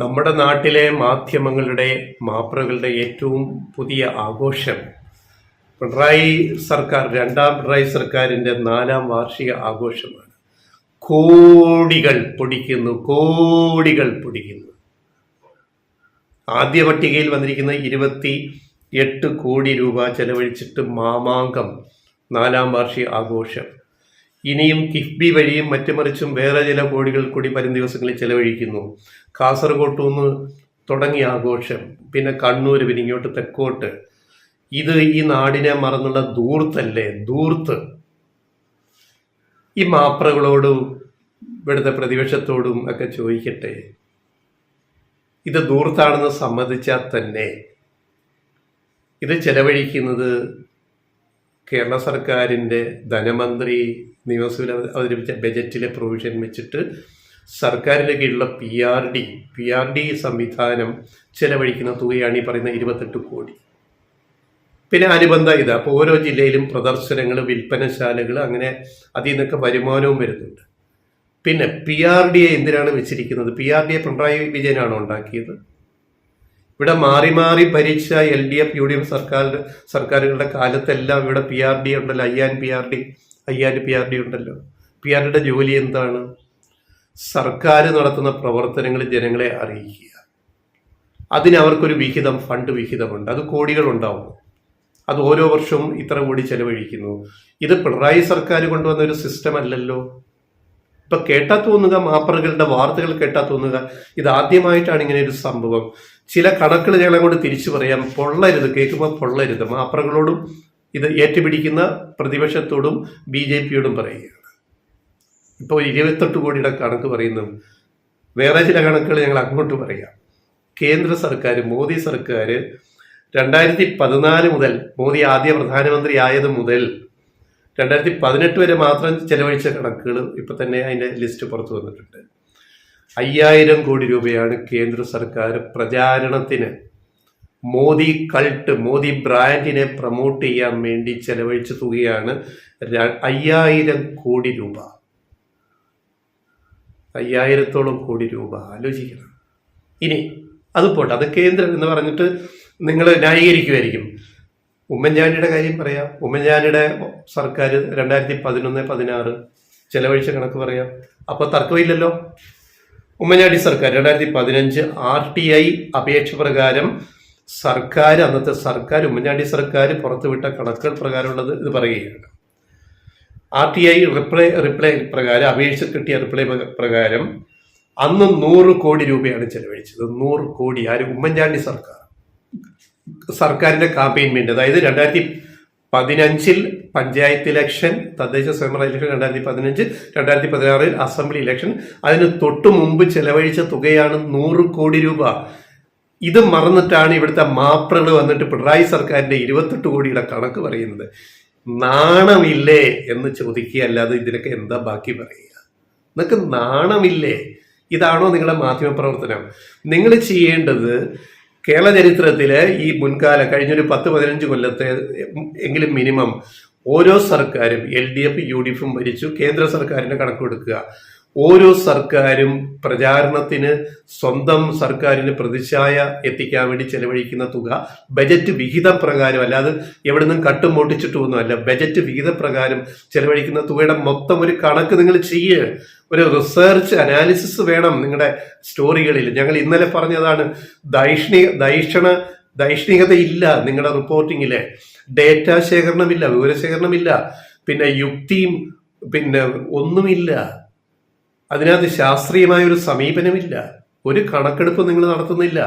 നമ്മുടെ നാട്ടിലെ മാധ്യമങ്ങളുടെ മാപ്രകളുടെ ഏറ്റവും പുതിയ ആഘോഷം രണ്ടാം പിണറായി സർക്കാരിൻ്റെ 4ാം വാർഷിക ആഘോഷമാണ്. കോടികൾ പൊടിക്കുന്നു. ആദ്യ പട്ടികയിൽ വന്നിരിക്കുന്ന 28 കോടി രൂപ ചെലവഴിച്ചിട്ട് മാമാങ്കം 4ാം വാർഷിക ആഘോഷം. ഇനിയും കിഫ്ബി വഴിയും മറ്റുമറിച്ചും വേറെ ചില കോടികൾ കൂടി വരും ദിവസങ്ങളിൽ ചെലവഴിക്കുന്നു. കാസർഗോട്ട് നിന്ന് തുടങ്ങിയ ആഘോഷം, പിന്നെ കണ്ണൂർ, പിന്നെ ഇങ്ങോട്ട് തെക്കോട്ട്. ഇത് ഈ നാടിനെ മറന്നുള്ള ധൂർത്തല്ലേ, ധൂർത്ത്. ഈ മാപ്രകളോടും ഇവിടുത്തെ പ്രതിപക്ഷത്തോടും ഒക്കെ ചോദിക്കട്ടെ, ഇത് ധൂർത്താണെന്ന് സമ്മതിച്ചാൽ തന്നെ ഇത് ചെലവഴിക്കുന്നത് കേരള സർക്കാരിൻ്റെ ധനമന്ത്രി നിയമസഭയിൽ അവതരിപ്പിച്ച ബജറ്റിലെ പ്രൊവിഷൻ വെച്ചിട്ട് സർക്കാരിൻ്റെ കീഴിലുള്ള പി ആർ ഡി സംവിധാനം ചെലവഴിക്കുന്ന തുകയാണ് ഈ പറയുന്ന 28 കോടി. പിന്നെ അനുബന്ധ ഇത് അപ്പോൾ ഓരോ ജില്ലയിലും പ്രദർശനങ്ങൾ, വിൽപ്പനശാലകൾ, അങ്ങനെ അതിൽ നിന്നൊക്കെ വരുമാനവും വരുന്നുണ്ട്. പിന്നെ പി ആർ ഡിയെ എന്തിനാണ് വെച്ചിരിക്കുന്നത്? പി ആർ ഡിയെ പിണറായി വിജയനാണോ ഉണ്ടാക്കിയത്? ഇവിടെ മാറി മാറി ഭരിച്ച LDF UDF സർക്കാരുകളുടെ കാലത്തെല്ലാം ഇവിടെ പി ആർ ഡി ഉണ്ടല്ലോ. 5000 പി ആർ ഡി ഉണ്ടല്ലോ. പി ആർ ഡിയുടെ ജോലി എന്താണ്? സർക്കാർ നടത്തുന്ന പ്രവർത്തനങ്ങൾ ജനങ്ങളെ അറിയിക്കുക. അതിന് അവർക്കൊരു ഫണ്ട് വിഹിതമുണ്ട്. അത് കോടികളുണ്ടാവും. അത് ഓരോ വർഷവും ഇത്ര കോടി ചെലവഴിക്കുന്നു. ഇത് പിണറായി സർക്കാർ കൊണ്ടുവന്ന ഒരു സിസ്റ്റം അല്ലല്ലോ. ഇപ്പൊ കേട്ടാ തോന്നുക, മാപ്പറുകളുടെ വാർത്തകൾ കേട്ടാ തോന്നുക ഇത് ആദ്യമായിട്ടാണ് ഇങ്ങനെ ഒരു സംഭവം. ചില കണക്കുകൾ ഞങ്ങളെ കൊണ്ട് തിരിച്ചു പറയാം. പൊള്ളരുത്, കേൾക്കുമ്പോൾ പൊള്ളരുത്. മാപ്പറകളോടും ഇത് ഏറ്റുപിടിക്കുന്ന പ്രതിപക്ഷത്തോടും BJPയോടും പറയുകയാണ്. ഇപ്പോൾ 28 കോടിയുടെ കണക്ക് പറയുന്നു. വേറെ ചില കണക്കുകൾ ഞങ്ങൾ അങ്ങോട്ട് പറയാം. കേന്ദ്ര സർക്കാർ, മോദി സർക്കാർ 2014 മുതൽ, മോദി ആദ്യ പ്രധാനമന്ത്രി ആയത് മുതൽ 2018 വരെ മാത്രം ചെലവഴിച്ച കണക്കുകൾ ഇപ്പൊ തന്നെ അതിന്റെ ലിസ്റ്റ് പുറത്തു വന്നിട്ടുണ്ട്. 5000 കോടി രൂപയാണ് കേന്ദ്ര സർക്കാർ പ്രചാരണത്തിന്, മോദി കൾട്ട്, മോദി ബ്രാൻഡിനെ പ്രൊമോട്ട് ചെയ്യാൻ വേണ്ടി ചെലവഴിച്ച തുകയാണ് 5000 കോടി രൂപ. 5000-ഓളം കോടി രൂപ. ആലോചിക്കണം. ഇനി അത് പോട്ടെ, അത് കേന്ദ്രം എന്ന് പറഞ്ഞിട്ട് നിങ്ങൾ ന്യായീകരിക്കുമായിരിക്കും. ഉമ്മൻചാണ്ടിയുടെ കാര്യം പറയാം. ഉമ്മൻചാണ്ടിയുടെ സർക്കാർ 2011-16 ചെലവഴിച്ച കണക്ക് പറയാം. അപ്പോൾ തർക്കമില്ലല്ലോ. ഉമ്മൻചാണ്ടി സർക്കാർ 2015 RTI അപേക്ഷ പ്രകാരം അന്നത്തെ സർക്കാർ, ഉമ്മൻചാണ്ടി സർക്കാർ പുറത്തുവിട്ട കണക്കുകൾ പ്രകാരമുള്ളത് ഇത് പറയുകയാണ്. RTI റിപ്ലൈ പ്രകാരം, അപേക്ഷ കിട്ടിയ റിപ്ലൈ പ്രകാരം അന്ന് 100 കോടി രൂപയാണ് ചെലവഴിച്ചത്. 100 കോടി. ആര്? ഉമ്മൻചാണ്ടി സർക്കാരിന്റെ കാമ്പയിൻ വേണ്ടി. അതായത് 2015 പഞ്ചായത്ത് ഇലക്ഷൻ, തദ്ദേശ സ്വയംഭരണ ഇലക്ഷൻ 2015, 2016 അസംബ്ലി ഇലക്ഷൻ, അതിന് തൊട്ടു മുമ്പ് ചെലവഴിച്ച തുകയാണ് 100 കോടി രൂപ. ഇത് മറന്നിട്ടാണ് ഇവിടുത്തെ മാപ്രകൾ വന്നിട്ട് പിണറായി സർക്കാരിന്റെ 28 കോടിയുടെ കണക്ക് പറയുന്നത്. നാണമില്ലേ എന്ന് ചോദിക്കുക, അല്ലാതെ ഇതിനൊക്കെ എന്താ ബാക്കി പറയുക? നിങ്ങൾക്ക് നാണമില്ലേ? ഇതാണോ നിങ്ങളുടെ മാധ്യമ പ്രവർത്തനം? നിങ്ങൾ ചെയ്യേണ്ടത് കേരള ചരിത്രത്തില് ഈ മുൻകാല കഴിഞ്ഞൊരു 10-15 കൊല്ലത്തെ എങ്കിലും മിനിമം ഓരോ സർക്കാരും, LDF UDF ഭരിച്ചു, കേന്ദ്ര സർക്കാരിന്റെ കണക്കെടുക്കുക. ഓരോ സർക്കാരും പ്രചാരണത്തിന്, സ്വന്തം സർക്കാരിന് പ്രതിച്ഛായ എത്തിക്കാൻ വേണ്ടി ചെലവഴിക്കുന്ന തുക ബജറ്റ് വിഹിതം പ്രകാരം, അല്ലാതെ എവിടെ നിന്നും കട്ടും മോട്ടിച്ചിട്ടൊന്നുമല്ല, ബജറ്റ് വിഹിതപ്രകാരം ചെലവഴിക്കുന്ന തുകയുടെ മൊത്തം ഒരു കണക്ക് നിങ്ങൾ ചെയ്യുക. ഒരു റിസർച്ച് അനാലിസിസ് വേണം നിങ്ങളുടെ സ്റ്റോറികളിൽ. ഞങ്ങൾ ഇന്നലെ പറഞ്ഞതാണ്, ദൈഷ്ണികതയില്ല നിങ്ങളുടെ റിപ്പോർട്ടിങ്ങില്, ഡേറ്റ ശേഖരണമില്ല, വിവരശേഖരണമില്ല, പിന്നെ യുക്തിയും പിന്നെ ഒന്നുമില്ല. അതിനകത്ത് ശാസ്ത്രീയമായ ഒരു സമീപനമില്ല. ഒരു കണക്കെടുപ്പ് നിങ്ങൾ നടത്തുന്നില്ല.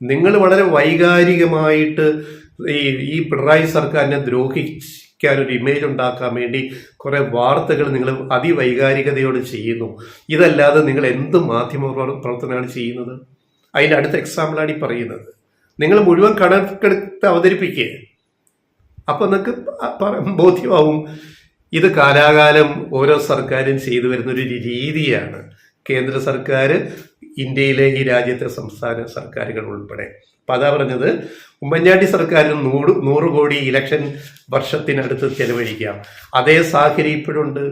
നിങ്ങൾ വളരെ വൈകാരികമായിട്ട് ഈ പിണറായി സർക്കാരിനെ ദ്രോഹിക്കാൻ ഒരു ഇമേജ് ഉണ്ടാക്കാൻ വേണ്ടി കുറെ വാർത്തകൾ നിങ്ങൾ അതിവൈകാരികതയോട് ചെയ്യുന്നു. ഇതല്ലാതെ നിങ്ങൾ എന്ത് മാധ്യമ പ്രവർത്തനമാണ് ചെയ്യുന്നത്? അതിൻ്റെ അടുത്ത എക്സാമ്പിളാണ് ഈ പറയുന്നത്. നിങ്ങൾ മുഴുവൻ കണക്കെടുത്ത് അവതരിപ്പിക്കുക. അപ്പൊ നിങ്ങൾക്ക് ബോധ്യമാവും ഇത് കാലാകാലം ഓരോ സർക്കാരും ചെയ്തു വരുന്നൊരു രീതിയാണ്. കേന്ദ്ര സർക്കാർ, ഇന്ത്യയിലെ ഈ രാജ്യത്തെ സംസ്ഥാന സർക്കാരുകൾ ഉൾപ്പെടെ. അപ്പം അതാ പറഞ്ഞത്, ഉമ്മൻചാണ്ടി സർക്കാരിന് 100 കോടി ഇലക്ഷൻ വർഷത്തിനടുത്ത് ചെലവഴിക്കാം. അതേ സാഹചര്യം ഇപ്പോഴുണ്ട്.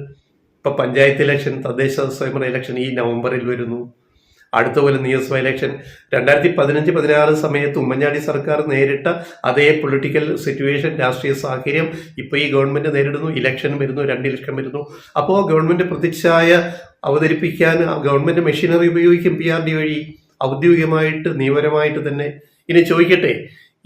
ഇപ്പൊ പഞ്ചായത്ത് ഇലക്ഷൻ, തദ്ദേശ സ്വയംഭരണ ഇലക്ഷൻ ഈ നവംബറിൽ വരുന്നു. അടുത്ത പോലെ നിയമസഭാ ഇലക്ഷൻ 2015-16 സമയത്ത് ഉമ്മൻചാണ്ടി സർക്കാർ നേരിട്ട അതേ പൊളിറ്റിക്കൽ സിറ്റുവേഷൻ, രാഷ്ട്രീയ സാഹചര്യം ഇപ്പോൾ ഈ ഗവൺമെന്റ് നേരിടുന്നു. ഇലക്ഷൻ വരുന്നു, 2 ഇലക്ഷൻ വരുന്നു. അപ്പോൾ ഗവൺമെന്റ് പ്രതിച്ഛായ അവതരിപ്പിക്കാൻ ഗവൺമെന്റ് മെഷീനറി ഉപയോഗിക്കും PRD വഴി, ഔദ്യോഗികമായിട്ട് നിയമപരമായിട്ട് തന്നെ. ഇനി ചോദിക്കട്ടെ,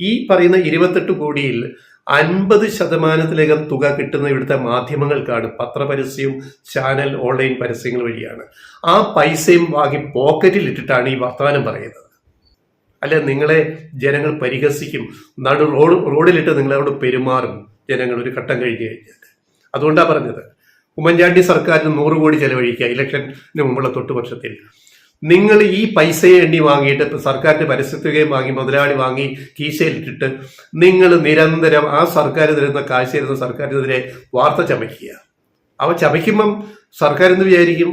ഈ പറയുന്ന 28 കോടിയിൽ 50% തുക കിട്ടുന്ന ഇവിടുത്തെ മാധ്യമങ്ങൾക്കാണ്. പത്രപരസ്യവും ചാനൽ ഓൺലൈൻ പരസ്യങ്ങൾ വഴിയാണ്. ആ പൈസയും വാങ്ങി പോക്കറ്റിൽ ഇട്ടിട്ടാണ് ഈ വർത്തമാനം പറയുന്നത്. അല്ല, നിങ്ങളെ ജനങ്ങൾ പരിഹസിക്കും, റോഡിലിട്ട് നിങ്ങളോട് പെരുമാറും ജനങ്ങൾ ഒരു ഘട്ടം കഴിഞ്ഞ് കഴിഞ്ഞാൽ. അതുകൊണ്ടാണ് പറഞ്ഞത്, ഉമ്മൻചാണ്ടി സർക്കാരിന് 100 കോടി ചെലവഴിക്കുക ഇലക്ഷന് മുമ്പുള്ള 8 വർഷത്തിൽ. നിങ്ങൾ ഈ പൈസയെ എണ്ണി വാങ്ങിയിട്ട് സർക്കാരിന്റെ പരസ്യത്തുകയും വാങ്ങി, മുതലാളി വാങ്ങി കീശയിലിട്ടിട്ട് നിങ്ങൾ നിരന്തരം ആ സർക്കാർ തരുന്ന കാശ് തരുന്ന സർക്കാരിനെതിരെ വാർത്ത ചമയ്ക്കുക. അവ ചമയ്ക്കുമ്പം സർക്കാർ എന്ന് വിചാരിക്കും,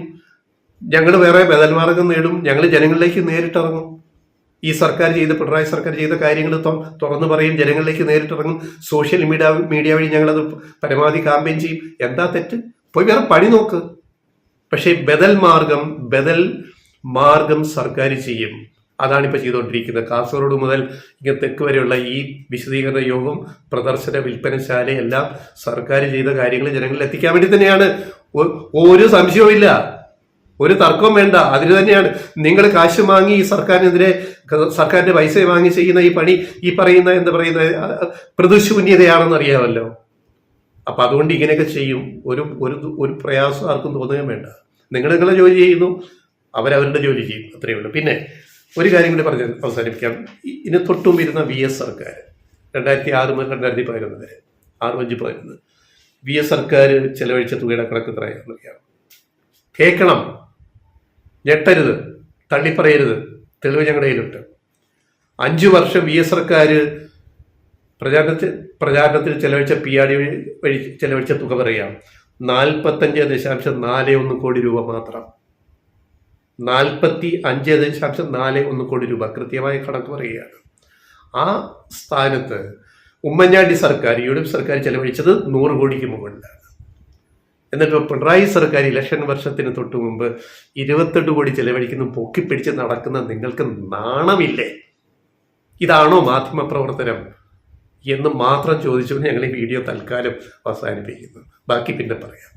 ഞങ്ങൾ വേറെ ബദൽ മാർഗം നേടും, ഞങ്ങൾ ജനങ്ങളിലേക്ക് നേരിട്ടിറങ്ങും. ഈ സർക്കാർ പിണറായി സർക്കാർ ചെയ്ത കാര്യങ്ങൾ തുറന്നു പറയും, ജനങ്ങളിലേക്ക് നേരിട്ടിറങ്ങും. സോഷ്യൽ മീഡിയ വഴി ഞങ്ങളത് പരമാവധി ക്യാമ്പയിൻ ചെയ്യും. എന്താ തെറ്റ്? പോയി വേറെ പണി നോക്ക്. പക്ഷേ ബദൽ മാർഗം സർക്കാർ ചെയ്യും. അതാണിപ്പോൾ ചെയ്തുകൊണ്ടിരിക്കുന്നത്. കാസർഗോഡ് മുതൽ ഇങ്ങനെ തെക്ക് വരെയുള്ള ഈ വിശദീകരണ യോഗം, പ്രദർശന വിൽപ്പനശാല എല്ലാം സർക്കാർ ചെയ്ത കാര്യങ്ങൾ ജനങ്ങളിൽ എത്തിക്കാൻ വേണ്ടി തന്നെയാണ്. ഒരു സംശയവും ഇല്ല, ഒരു തർക്കവും വേണ്ട. അതിന് തന്നെയാണ് നിങ്ങൾ കാശ് വാങ്ങി ഈ സർക്കാരിന്റെ പൈസ വാങ്ങി ചെയ്യുന്ന ഈ പണി, ഈ പറയുന്ന പ്രതിശൂന്യതയാണെന്ന് അറിയാമല്ലോ. അപ്പൊ അതുകൊണ്ട് ഇങ്ങനെയൊക്കെ ചെയ്യും. ഒരു പ്രയാസം ആർക്കും തോന്നുകയും വേണ്ട. നിങ്ങളെ ജോലി ചെയ്യുന്നു, അവരവരുടെ ജോലി ചെയ്യും, അത്രയേ ഉള്ളൂ. പിന്നെ ഒരു കാര്യം കൂടി പറഞ്ഞ് അവസാനിപ്പിക്കാം. ഇതിന് തൊട്ടുമുമ്പിരുന്ന VS സർക്കാർ 2006 മുതൽ 2011 വരെ, 6-5-11 VS സർക്കാർ ചെലവഴിച്ച തുകയുടെ കണക്ക് എത്രയാണെന്ന് അറിയാം. കേൾക്കണം, ഞെട്ടരുത്, തള്ളിപ്പറയരുത്, തെളിവ് ഞങ്ങളുടെ കയ്യിലുണ്ട്. 5 വർഷം VS സർക്കാർ പ്രചാരണത്തിൽ ചെലവഴിച്ച PRD വഴി ചെലവഴിച്ച തുക പറയാം. 45.41 കോടി രൂപ മാത്രം. 45.41 കോടി രൂപ, കൃത്യമായ കണക്ക് പറയുകയാണ്. ആ സ്ഥാനത്ത് ഉമ്മൻചാണ്ടി സർക്കാർ, UDF സർക്കാർ ചെലവഴിച്ചത് 100 കോടിക്ക് മുകളിലാണ്. എന്നിട്ട് പിണറായി സർക്കാർ ഇലക്ഷൻ വർഷത്തിന് തൊട്ട് മുമ്പ് 28 കോടി ചെലവഴിക്കുന്നു. പൊക്കിപ്പിടിച്ച് നടക്കുന്ന നിങ്ങൾക്ക് നാണമില്ലേ? ഇതാണോ മാധ്യമ പ്രവർത്തനം എന്ന് മാത്രം ചോദിച്ചുകൊണ്ട് ഞങ്ങൾ ഈ വീഡിയോ തൽക്കാലം അവസാനിപ്പിക്കുന്നു. ബാക്കി പിന്നെ പറയാം.